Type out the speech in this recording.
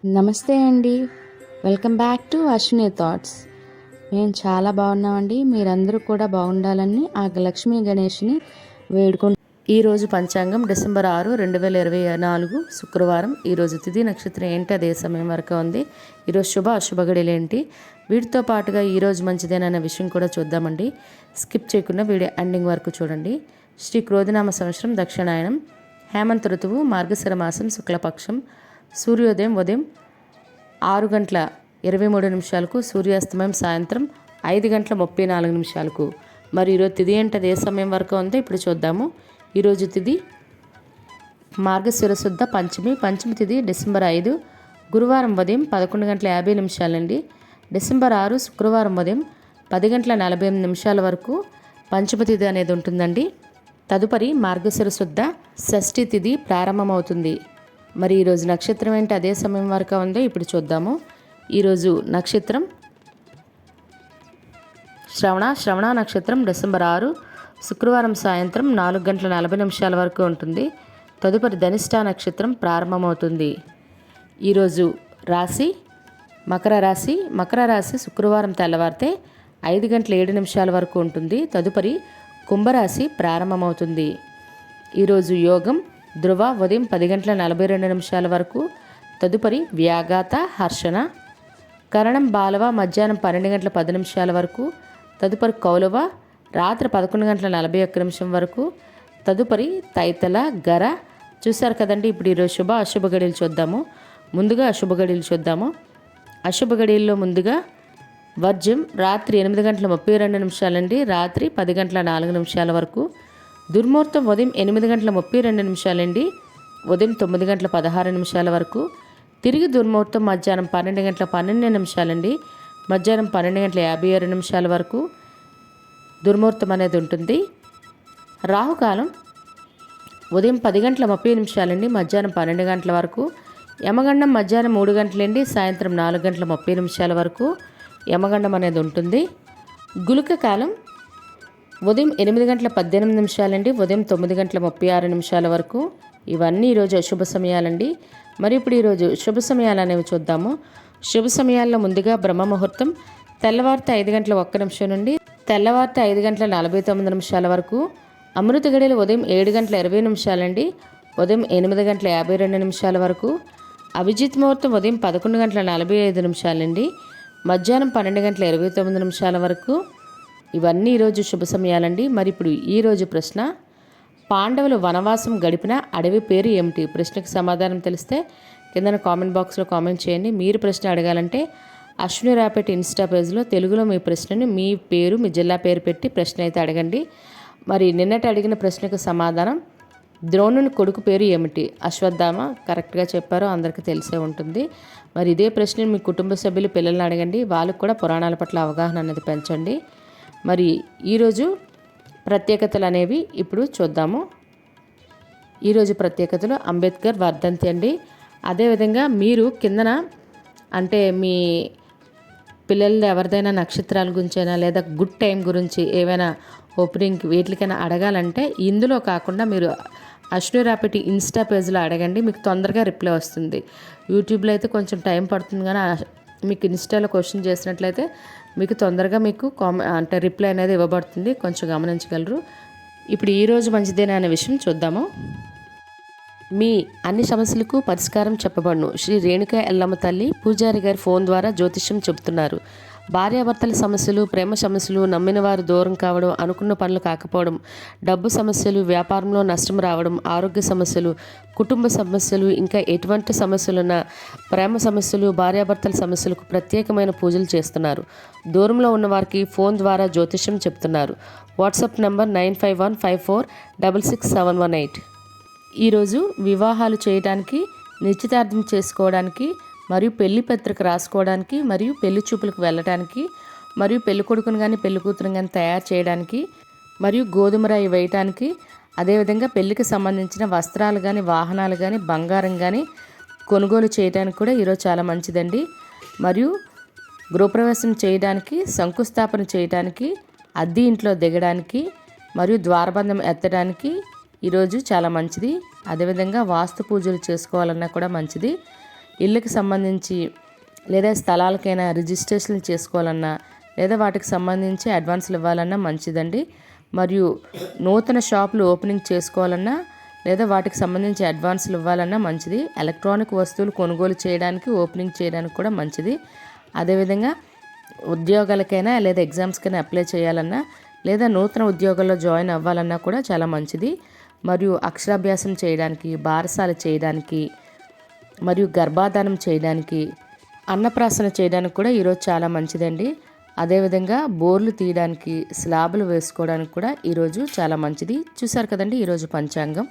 నమస్తే అండి. Welcome back to Ashwini thoughts. మేము చాలా బాగున్నామండి. మీరందరూ కూడా బాగుండాలని ఆ లక్ష్మీ గణేష్ని వేడుకుంటాం. ఈరోజు పంచాంగం డిసెంబర్ 6, 2024 శుక్రవారం. ఈరోజు తిథి నక్షత్రం ఏంటి, అదే సమయం వరకు ఉంది. ఈరోజు శుభ అశుభ గడియలు ఏంటి, వీటితో పాటుగా ఈరోజు మంచిదేనన్న విషయం కూడా చూద్దామండి. స్కిప్ చేయకుండా వీడియో ఎండింగ్ వరకు చూడండి. శ్రీ క్రోధినామ సంవత్సరం దక్షిణాయనం, హేమంత ఋతువు, మార్గశిర మాసం, శుక్లపక్షం. సూర్యోదయం ఉదయం 6:23 సూర్యాస్తమయం సాయంత్రం 5:34. మరి ఈరోజు తిథి ఏంటి, అదే సమయం వరకు ఉందో ఇప్పుడు చూద్దాము. ఈరోజు తిథి మార్గశిర శుద్ధ పంచమి. పంచమి తిథి డిసెంబర్ 5 గురువారం ఉదయం 11:50 అండి. డిసెంబర్ 6 శుక్రవారం ఉదయం 10:48 వరకు పంచమ తిథి అనేది ఉంటుందండి. తదుపరి మార్గశిర శుద్ధ షష్ఠి తిథి ప్రారంభమవుతుంది. మరి ఈరోజు నక్షత్రం ఏంటి, అదే సమయం వరకు ఉందో ఇప్పుడు చూద్దాము. ఈరోజు నక్షత్రం శ్రవణ నక్షత్రం డిసెంబర్ 6 శుక్రవారం సాయంత్రం 4:40 వరకు ఉంటుంది. తదుపరి ధనిష్ఠ నక్షత్రం ప్రారంభమవుతుంది. ఈరోజు రాశి మకర రాశి శుక్రవారం తెల్లవారితే 5:07 వరకు ఉంటుంది. తదుపరి కుంభరాశి ప్రారంభమవుతుంది. ఈరోజు యోగం ధ్రువ ఉదయం 10:42 వరకు. తదుపరి వ్యాఘాత హర్షణ. కరణం బాలవ మధ్యాహ్నం 12:10 వరకు. తదుపరి కౌలవ రాత్రి 11:41 వరకు. తదుపరి తైతల గర. చూశారు కదండి. ఇప్పుడు ఈరోజు శుభ అశుభ గడియలు చూద్దాము. ముందుగా అశుభ గడియలు చూద్దాము. అశుభ గడియల్లో ముందుగా వర్జ్యం రాత్రి 8:32 అండి, రాత్రి 10:04 వరకు. దుర్ముహూర్తం ఉదయం 8:32 అండి, ఉదయం 9:16 వరకు. తిరిగి దుర్ముహూర్తం మధ్యాహ్నం 12:12 అండి, మధ్యాహ్నం 12:56 వరకు దుర్ముహూర్తం అనేది ఉంటుంది. రాహుకాలం ఉదయం 10:30 అండి, మధ్యాహ్నం 12 గంటల వరకు. యమగండం మధ్యాహ్నం 3 గంటలండి, సాయంత్రం 4:30 వరకు యమగండం అనేది ఉంటుంది. గుళిక కాలం ఉదయం 8:18 అండి, ఉదయం 9:36 వరకు. ఇవన్నీ ఈరోజు అశుభ సమయాలండి. మరి ఇప్పుడు ఈరోజు శుభ సమయాలు అనేవి చూద్దాము. శుభ సమయాల్లో ముందుగా బ్రహ్మ ముహూర్తం తెల్లవారితే 5:01 నుండి తెల్లవారితే 5:49 వరకు. అమృత గడియలు ఉదయం 7:20 అండి, ఉదయం 8:52 వరకు. అభిజిత్ ముహూర్తం ఉదయం 11:45 అండి, మధ్యాహ్నం 12:29 వరకు. ఇవన్నీ ఈరోజు శుభ సమయాలండి. మరి ఇప్పుడు ఈరోజు ప్రశ్న, పాండవులు వనవాసం గడిపిన అడవి పేరు ఏమిటి? ప్రశ్నకు సమాధానం తెలిస్తే కింద కామెంట్ బాక్స్లో కామెంట్ చేయండి. మీరు ప్రశ్న అడగాలంటే అశ్విని రాపేట ఇన్స్టా పేజ్లో తెలుగులో మీ ప్రశ్నని మీ పేరు మీ జిల్లా పేరు పెట్టి ప్రశ్న అయితే అడగండి. మరి నిన్నటి అడిగిన ప్రశ్నకు సమాధానం, ద్రోణుని కొడుకు పేరు ఏమిటి? అశ్వత్థామ. కరెక్ట్గా చెప్పారో అందరికీ తెలిసే ఉంటుంది. మరి ఇదే ప్రశ్నని మీ కుటుంబ సభ్యులు పిల్లల్ని అడగండి. వాళ్ళకు కూడా పురాణాల పట్ల అవగాహన అనేది పెంచండి. మరి ఈరోజు ప్రత్యేకతలు అనేవి ఇప్పుడు చూద్దాము. ఈరోజు ప్రత్యేకతలు అంబేద్కర్ వర్ధంతి అండి. అదేవిధంగా మీరు కిందన అంటే మీ పిల్లలు ఎవరిదైనా నక్షత్రాల గురించైనా లేదా గుడ్ టైం గురించి ఏవైనా ఓపెనింగ్ వీటికైనా అడగాలంటే ఇందులో కాకుండా మీరు అశ్విని రాపేటి ఇన్స్టా పేజ్లో అడగండి. మీకు తొందరగా రిప్లై వస్తుంది. యూట్యూబ్లో అయితే కొంచెం టైం పడుతుంది, కానీ మీకు ఇన్స్టాలో క్వశ్చన్ చేసినట్లయితే మీకు తొందరగా మీకు అంటే రిప్లై అనేది ఇవ్వబడుతుంది. కొంచెం గమనించగలరు. ఇప్పుడు ఈరోజు మంచిదేనా అనే విషయం చూద్దాము. మీ అన్ని సమస్యలకు పరిష్కారం చెప్పబడును. శ్రీ రేణుక ఎల్లమ్మ తల్లి పూజారి గారి ఫోన్ ద్వారా జ్యోతిష్యం చెబుతున్నారు. భార్యాభర్తల సమస్యలు, ప్రేమ సమస్యలు, నమ్మిన వారు దూరం కావడం, అనుకున్న పనులు కాకపోవడం, డబ్బు సమస్యలు, వ్యాపారంలో నష్టం రావడం, ఆరోగ్య సమస్యలు, కుటుంబ సమస్యలు, ఇంకా ఎటువంటి సమస్యలున్నా ప్రేమ సమస్యలు, భార్యాభర్తల సమస్యలకు ప్రత్యేకమైన పూజలు చేస్తున్నారు. దూరంలో ఉన్న వారికి ఫోన్ ద్వారా జ్యోతిష్యం చెప్తున్నారు. WhatsApp number 9515466718. ఈరోజు వివాహాలు చేయడానికి, నిశ్చితార్థం చేసుకోవడానికి, మరియు పెళ్లి పత్రిక రాసుకోవడానికి, మరియు పెళ్లి చూపులకు వెళ్ళడానికి, మరియు పెళ్లి కొడుకును కానీ పెళ్లి కూతురుని కానీ తయారు చేయడానికి, మరియు గోధుమ రాయి వేయటానికి, అదేవిధంగా పెళ్లికి సంబంధించిన వస్త్రాలు కానీ, వాహనాలు కానీ, బంగారం కానీ కొనుగోలు చేయడానికి కూడా ఈరోజు చాలా మంచిదండి. మరియు గృహప్రవేశం చేయడానికి, శంకుస్థాపన చేయడానికి, అద్దె ఇంట్లో దిగడానికి, మరియు ద్వారబంధం ఎత్తడానికి ఈరోజు చాలా మంచిది. అదేవిధంగా వాస్తు పూజలు చేసుకోవాలన్నా కూడా మంచిది. ఇళ్ళకి సంబంధించి లేదా స్థలాలకైనా రిజిస్ట్రేషన్లు చేసుకోవాలన్నా లేదా వాటికి సంబంధించి అడ్వాన్స్లు ఇవ్వాలన్నా మంచిదండి. మరియు నూతన షాపులు ఓపెనింగ్ చేసుకోవాలన్నా లేదా వాటికి సంబంధించి అడ్వాన్స్లు ఇవ్వాలన్నా మంచిది. ఎలక్ట్రానిక్ వస్తువులు కొనుగోలు చేయడానికి ఓపెనింగ్ చేయడానికి కూడా మంచిది. అదేవిధంగా ఉద్యోగాలకైనా లేదా ఎగ్జామ్స్కైనా అప్లై చేయాలన్నా లేదా నూతన ఉద్యోగాల్లో జాయిన్ అవ్వాలన్నా కూడా చాలా మంచిది. మరియు అక్షరాభ్యాసం చేయడానికి, బారసాల చేయడానికి మరియు గర్భాధానం చేయడానికి, అన్నప్రాసన చేయడానికి కూడా ఈరోజు చాలా మంచిదండి. అదేవిధంగా బోర్లు తీయడానికి, స్లాబులు వేసుకోవడానికి కూడా ఈరోజు చాలా మంచిది. చూసారు కదండి ఈరోజు పంచాంగం.